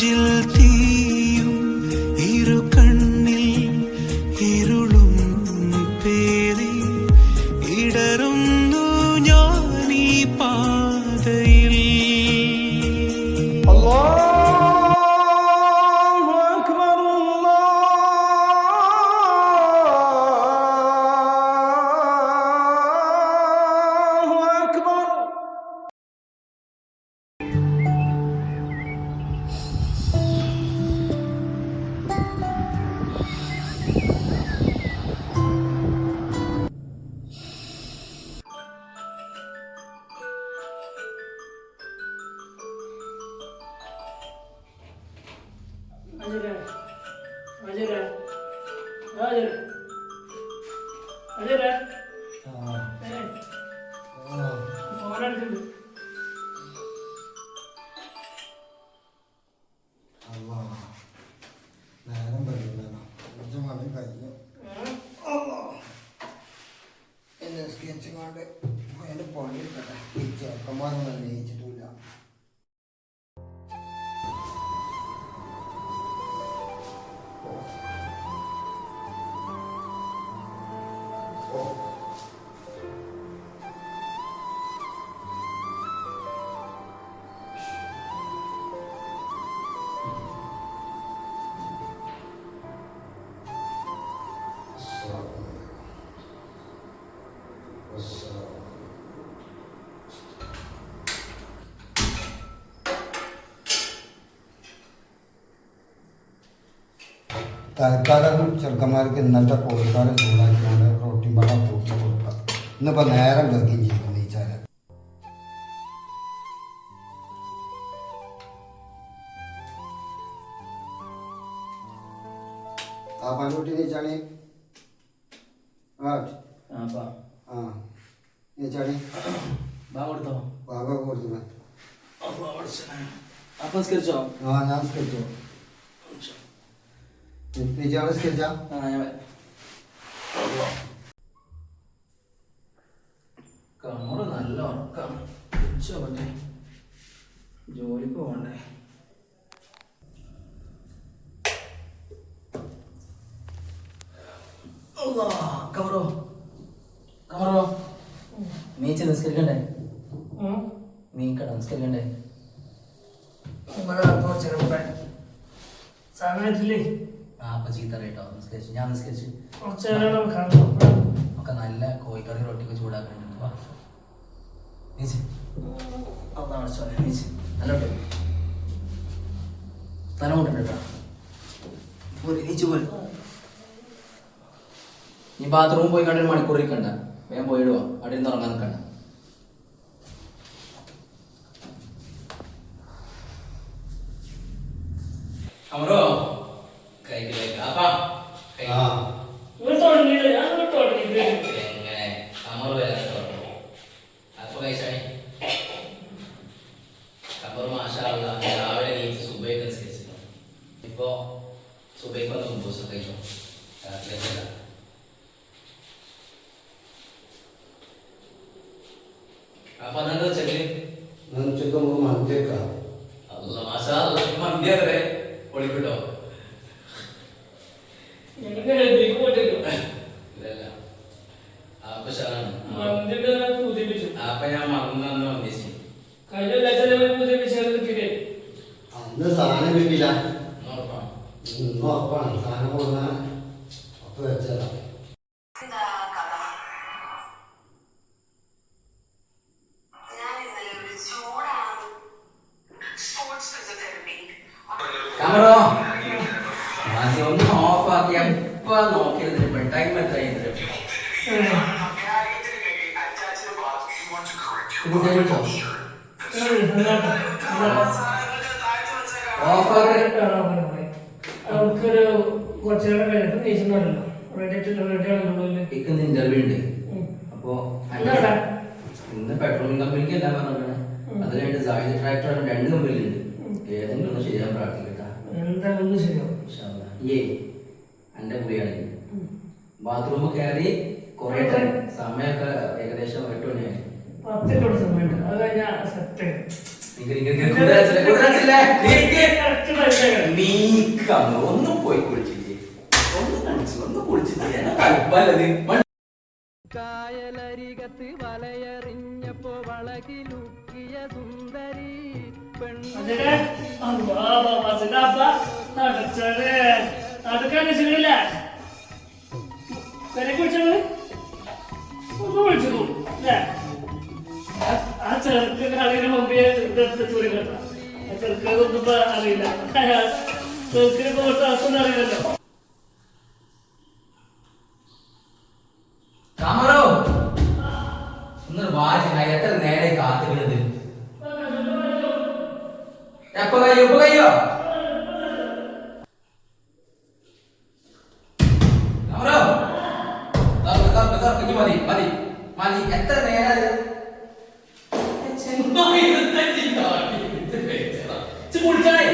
നെഞ്ചിൽ തീയും ഇരു കണ്ണിൽ ഇരുളും പേറി ഇടറുന്നു ഞാൻ ഈ പാതയിൽ. തൽക്കാലം ചെറുക്കന്മാർക്ക് ഇന്നത്തെ കോഴിക്കാലം ചൂടാക്കിക്കൊണ്ട് പ്രോട്ടീൻ പഴം കൂട്ടി കൊടുക്കുക. ഇന്നിപ്പോൾ നേരം കേൾക്കുകയും ചെയ്യും നീച്ചാൽ. ആ പൺകുട്ടി നീച്ചാണി നീച്ചാണി ബാബ കൊടുത്തു. ആ ഞാൻ സ്കരിച്ചോ. നീച്ചാണ് സ്കരിച്ചാ. കമറ് നല്ല ഉറക്കാണ്. ഉച്ചവട്ടെ ജോലിക്ക് പോകണ്ടേ. കമറോ കമറോ മീച്ച നിസ്കരിക്കണ്ടേ? മീക്കട നിസ്കരിക്കണ്ടേ? സമയത്തില്ലേ അപ്പൊ ചീത്ത കേട്ടോ. നിസ്കരിച്ചു ഞാൻ നിസ്കരിച്ചു. ഒക്കെ നല്ല കോഴിക്കറി റൊട്ടിക്ക് ചൂടാക്കുന്നുണ്ട്. നല്ലോട്ട് സ്ഥലം കൊണ്ടിട്ടോ. നീ ബാത്റൂമിൽ പോയി കണ്ടൊരു മണിക്കൂർ ഇരിക്കണ്ട. വേഗം പോയിടുവാ. അവിടെ നിന്ന് ഉറങ്ങാൻ നിൽക്കണ്ട. അമറോ കഴിക്കില്ല. അപ്പാ എങ്ങനെ അമറ് വരാൻ അപ്പൊ കഴിച്ചാണി. അപ്പുറം മാഷാള്ള രാവിലെ നീച്ച് സുബൈക്ക് അനുസരിച്ചിരുന്നു. ഇപ്പോ സുബൈക്ക് വന്ന് കുമ്പൂസം കഴിച്ചോ. രാത്രിയല്ല അപ്പൊ അതെന്താ വെച്ചാല് ഉച്ചക്ക് നമുക്ക് മന്തിയേക്കാം. അല്ല മാഷാള്ള മന്തിയാത്രേ പൊളിക്കിട്ടോ. അപ്പൊ ശരാണ്. അപ്പൊ ഞാൻ മറന്നു വന്നിച്ചു. അന്ന് സാധനം കിട്ടില്ല. ഉറപ്പാണ് സാധനം കൊടുന്ന അപ്പൊ വെച്ചതാ. ക്യാമറ ഒന്ന് ഓഫ് ആക്കി എപ്പ നോക്കിയിരുന്നിട്ട് ടൈം എത്ര ഇന്റർവ്യൂ ഉണ്ട്. അപ്പൊ ഇന്ന് പെട്രോളിയം കമ്പനിക്ക് എല്ലാം പറഞ്ഞാണ്. അത് രണ്ട് സാഹിത്യ ട്രാക്ടർ 2 കമ്പനിയിലുണ്ട്. ഏതെങ്കിലും ഒന്ന് ശരിയാൻ പ്രാർത്ഥിക്കട്ടാ. എന്റെ കൂടിയാണ്. ബാത്റൂം കയറി കുറെ സമയമൊക്കെ ഏകദേശം 8 മണിയായി. സമയമുണ്ട്. അത് കഴിഞ്ഞാൽ സെറ്റ് എണീക്കാന്ന് ഒന്ന് പോയി കുളിച്ചിട്ട് ഒന്ന് കുളിച്ചിട്ട് തലപ്പല്ലത് കായലരികത്ത് വലയെറിഞ്ഞപ്പോ വളകിലുക്കിയ സുന്ദരി നടക്കാൻ ശരിയില്ല വിളിച്ചത് ഒന്ന് വിളിച്ചു അല്ലേ ആ ചെറുക്ക് കളിയുടെ മുമ്പേ ചൂരി കേട്ട ആ ചെറുക്കൊന്നും അറിയില്ല ചെറുക്കിനെ പോയിട്ട് അതൊന്നും അറിയില്ലല്ലോ കാമറോ ഒന്ന് വാശി എത്ര നേരെ കാത്തുകിടത് എപ്പോ കഴിയോ കാമറോ മതി മതി മതി എത്ര നേരം കുളിച്ചായി